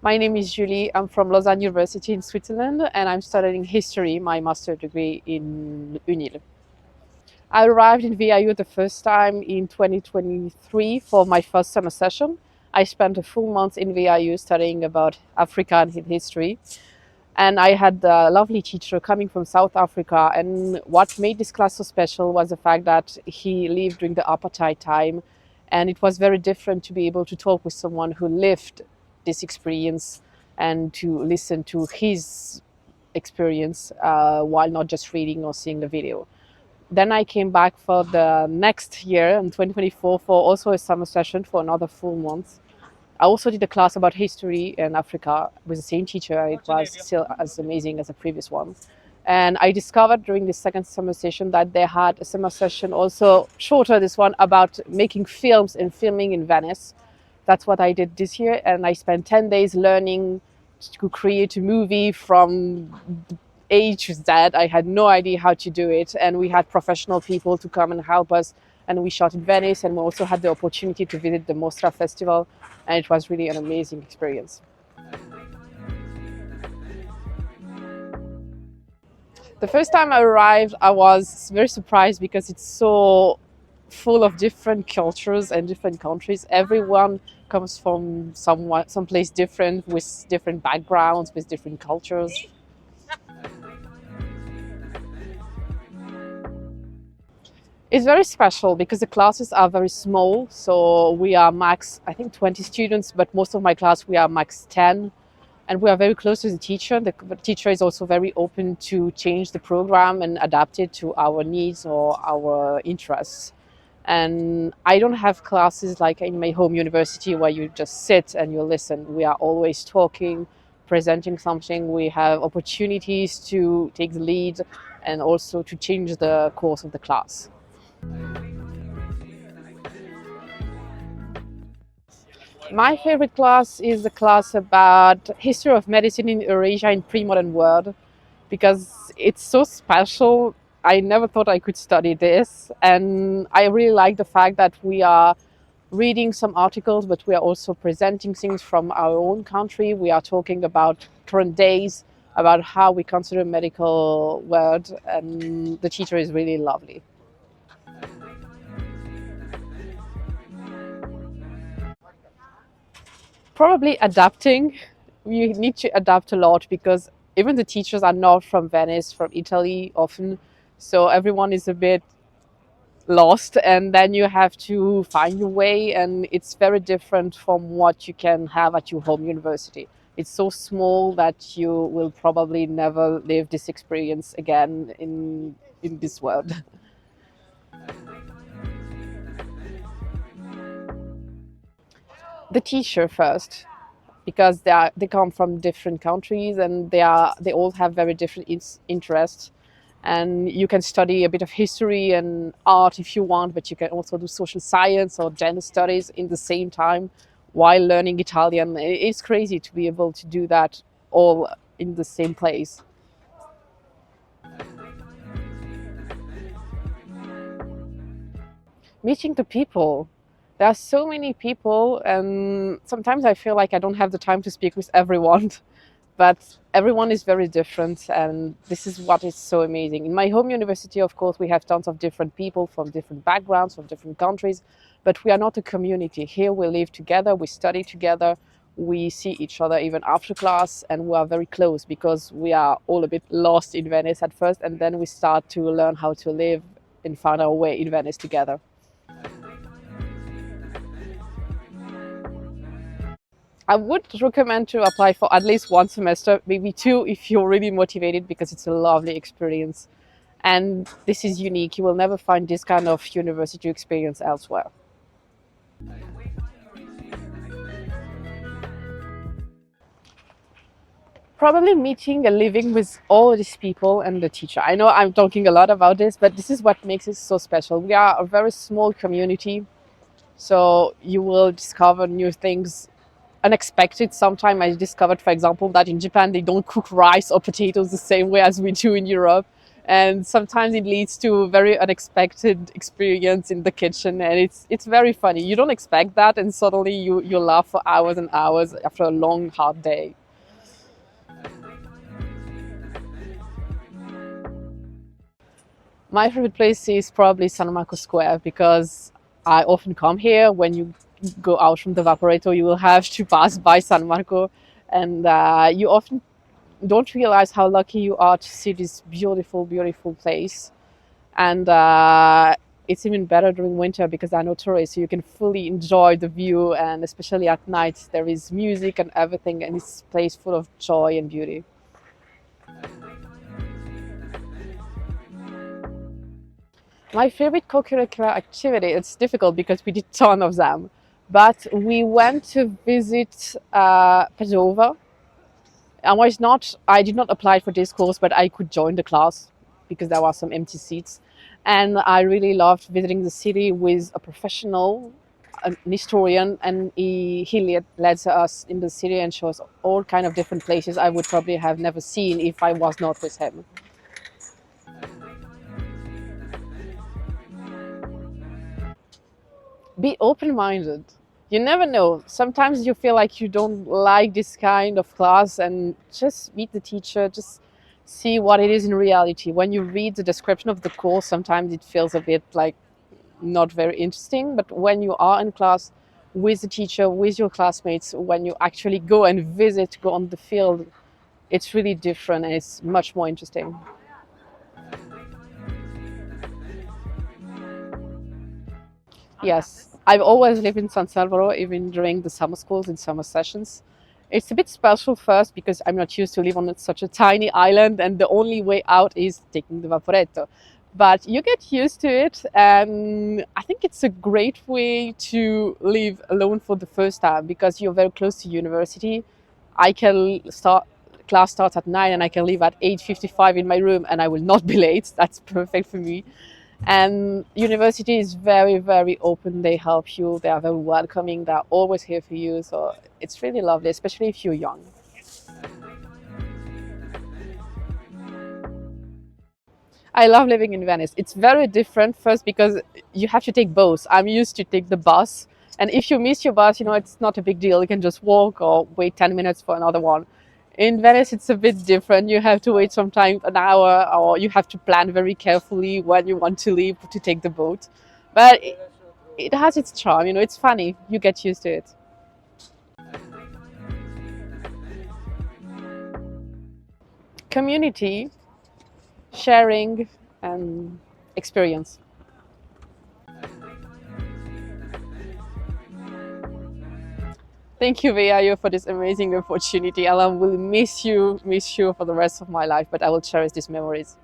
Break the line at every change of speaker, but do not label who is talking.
My name is Julie. I'm from Lausanne University in Switzerland, and I'm studying history, my master's degree in UNIL. I arrived in VIU the first time in 2023 for my first summer session. I spent a full month in VIU studying about Africa and history. And I had a lovely teacher coming from South Africa. And what made this class so special was the fact that he lived during the apartheid time. And it was very different to be able to talk with someone who lived this experience and to listen to his experience while not just reading or seeing the video. Then I came back for the next year in 2024 for also a summer session for another full month. I also did a class about history in Africa with the same teacher. It was still as amazing as the previous one. And I discovered during the second summer session that they had a summer session also shorter, this one, about making films and filming in Venice. That's what I did this year. And I spent 10 days learning to create a movie from A to Z. I had no idea how to do it. And we had professional people to come and help us. And we shot in Venice, and we also had the opportunity to visit the Mostra Festival, and it was really an amazing experience. The first time I arrived, I was very surprised because it's so full of different cultures and different countries. Everyone comes from someplace different, with different backgrounds, with different cultures. It's very special because the classes are very small. So we are max, I think, 20 students, but most of my class, we are max 10. And we are very close to the teacher. The teacher is also very open to change the program and adapt it to our needs or our interests. And I don't have classes like in my home university where you just sit and you listen. We are always talking, presenting something. We have opportunities to take the lead and also to change the course of the class. My favorite class is the class about history of medicine in Eurasia in pre-modern world because it's so special. I never thought I could study this, and I really like the fact that we are reading some articles, but we are also presenting things from our own country. We are talking about current days, about how we consider medical world, and the teacher is really lovely. Probably adapting. You need to adapt a lot because even the teachers are not from Venice, from Italy often. So everyone is a bit lost, and then you have to find your way, and it's very different from what you can have at your home university. It's so small that you will probably never live this experience again in this world. The teacher first, because they come from different countries and they all have very different interests. And you can study a bit of history and art if you want, but you can also do social science or gender studies in the same time while learning Italian. It's crazy to be able to do that all in the same place. Meeting the people. There are so many people, and sometimes I feel like I don't have the time to speak with everyone. But everyone is very different, and this is what is so amazing. In my home university, of course, we have tons of different people from different backgrounds, from different countries, but we are not a community. Here we live together, we study together, we see each other even after class, and we are very close because we are all a bit lost in Venice at first, and then we start to learn how to live and find our way in Venice together. I would recommend to apply for at least one semester, maybe two if you're really motivated, because it's a lovely experience. And this is unique. You will never find this kind of university experience elsewhere. Probably meeting and living with all these people and the teacher. I know I'm talking a lot about this, but this is what makes it so special. We are a very small community, so you will discover new things unexpected. Sometimes I discovered, for example, that in Japan they don't cook rice or potatoes the same way as we do in Europe. and sometimes it leads to very unexpected experience in the kitchen, and it's very funny. You don't expect that, and suddenly you laugh for hours and hours after a long hard day. My favorite place is probably San Marco Square because I often come here. When you go out from the Vaporetto, you will have to pass by San Marco, and you often don't realize how lucky you are to see this beautiful, beautiful place. And it's even better during winter because there are no tourists, so you can fully enjoy the view. And especially at night, there is music and everything, and it's a place full of joy and beauty. My favorite co-curricular activity, it's difficult because we did a ton of them, but we went to visit Padova. I did not apply for this course, but I could join the class because there were some empty seats. And I really loved visiting the city with a professional, an historian, and he led us in the city and shows all kind of different places I would probably have never seen if I was not with him. Be open-minded. You never know. Sometimes you feel like you don't like this kind of class, and just meet the teacher, just see what it is in reality. When you read the description of the course, sometimes it feels a bit like not very interesting, but when you are in class with the teacher, with your classmates, when you actually go and visit, go on the field, it's really different and it's much more interesting. Yes, I've always lived in San Salvador, even during the summer schools and summer sessions. It's a bit special first because I'm not used to live on such a tiny island, and the only way out is taking the Vaporetto. But you get used to it, and I think it's a great way to live alone for the first time because you're very close to university. I can start Class starts at 9 and I can leave at 8:55 in my room and I will not be late. That's perfect for me. And university is very, very open. They help you. They are very welcoming. They're always here for you. So it's really lovely, especially if you're young. I love living in Venice. It's very different first because you have to take both. I'm used to take the bus. And if you miss your bus, it's not a big deal. You can just walk or wait 10 minutes for another one. In Venice, it's a bit different. You have to wait sometimes an hour, or you have to plan very carefully when you want to leave to take the boat. But it has its charm. It's funny. You get used to it. Community, sharing, and experience. Thank you, VIU, for this amazing opportunity. I will miss you for the rest of my life, but I will cherish these memories.